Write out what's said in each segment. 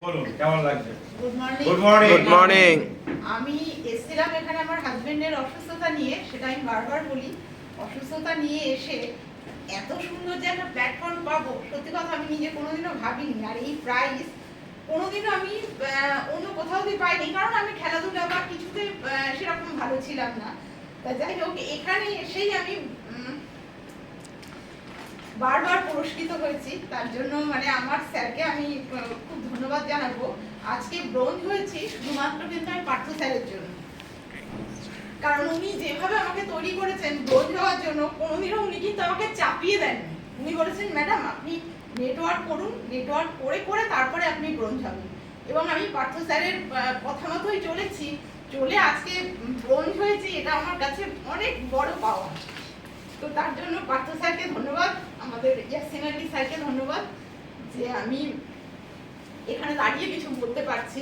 বলুন কেমন লাগছে? Good morning. Good morning. Good morning. আমি এসেছিলাম এখানে আমার হাজবেন্ডের অসুস্থতা নিয়ে, সেটা আমি বারবার বলি। অসুস্থতা নিয়ে এসে এত সুন্দর যে একটা প্ল্যাটফর্ম পাবো, সত্যি কথা আমি নিজে কোনোদিনও ভাবিনি। আর এই প্রাইস কোনোদিনও আমি অন্য কোথাও দিয়ে পাইনি, কারণ আমি খেলাধুলা বা কিছুতে সেরকম ভালো ছিলাম না। তা যাই হোক, এখানে এসেই আমি বারবার পুরস্কৃত হয়েছি। তার জন্য মানে আমার স্যারকে আমি খুব ধন্যবাদ জানাবো। আজকে ব্রোঞ্জ হয়েছি শুধুমাত্র কিন্তু আমি পার্থ স্যারের জন্য, কারণ উনি যেভাবে আমাকে তৈরি করেছেন ব্রোঞ্জ হওয়ার জন্য, কোনোদিনও উনি কিন্তু আমাকে চাপিয়ে দেননি। উনি বলেছেন, ম্যাডাম আপনি নেটওয়ার্ক করুন, নেটওয়ার্ক করে করে তারপরে আপনি ব্রোঞ্জ হবেন। এবং আমি পার্থ স্যারের কথা মতোই চলেছি, চলে আজকে ব্রোঞ্জ হয়েছি। এটা আমার কাছে অনেক বড় পাওয়া। তো তার জন্য পার্থ স্যারকে ধন্যবাদ, আমাদের ইয়াসিন আলী স্যারকে ধন্যবাদ যে আমি এখানে দাঁড়িয়ে কিছু বলতে পারছি।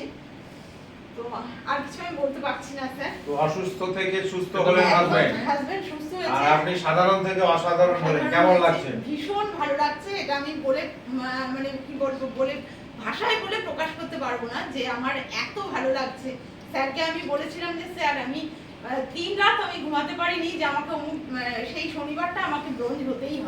তো আর কিছু আমি বলতে পারছি না স্যার। তো অসুস্থ থেকে সুস্থ হলেন হাজবেন্ড সুস্থ হয়েছে, আর আপনি সাধারণ থেকে অসাধারণ হলেন, কেমন লাগছে? ভীষণ ভালো লাগছে। এটা আমি বলে মানে কি বলবো, বলে ভাষায় বলে প্রকাশ করতে পারবো না যে আমার এত ভালো লাগছে। স্যারকে আমি বলেছিলাম যে স্যার আমি 3 রাত আমি ঘুমাতে পারিনি, যে আমাকে সেই শনিবারটা আমাকে ব্রোঞ্জ হতেই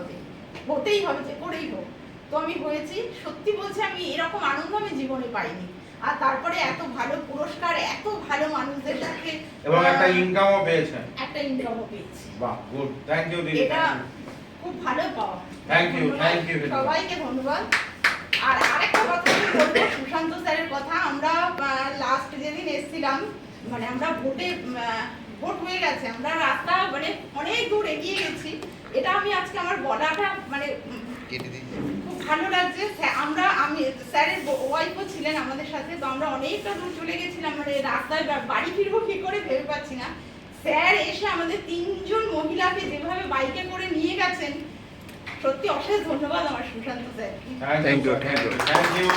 হবে যে করেই হোক। তো আমি হয়েছি, সত্যি বলছি আমি এরকম আনন্দ আমি জীবনে পাইনি। আর তারপরে এত ভালো পুরস্কার, এত ভালো মানুষদের সাথে, এবং একটা ইনকামও পেয়েছেন। একটা ইনকামও পেয়েছি। বাহ, গুড, থ্যাংক ইউ দিদি। এটা খুব ভালো পাওয়া। থ্যাংক ইউ সবাইকে ধন্যবাদ। আর আরেকটা কথা আমি বলবো, সুশান্ত স্যারের কথা। আমরা লাস্ট যেদিন এসেছিলাম, মানে আমরা ভোট হয়ে গেছে, আমরা রাস্তা মানে অনেক দূর এগিয়ে গেছি। এটা আমি আজকে আমার বলাটা মানে খুব ভালো লাগছে। আমি স্যারের ওয়াইফও ছিলেন আমাদের সাথে, তো আমরা অনেকটা দূর চলে গেছিলাম, মানে রাস্তায় বাড়ি ফিরবো কি করে ভেবে পাচ্ছি না। স্যার এসে আমাদের 3 জন মহিলাকে যেভাবে বাইকে করে নিয়ে গেছেন, সত্যি অশেষ ধন্যবাদ আমার সুশান্ত স্যার। Thank you.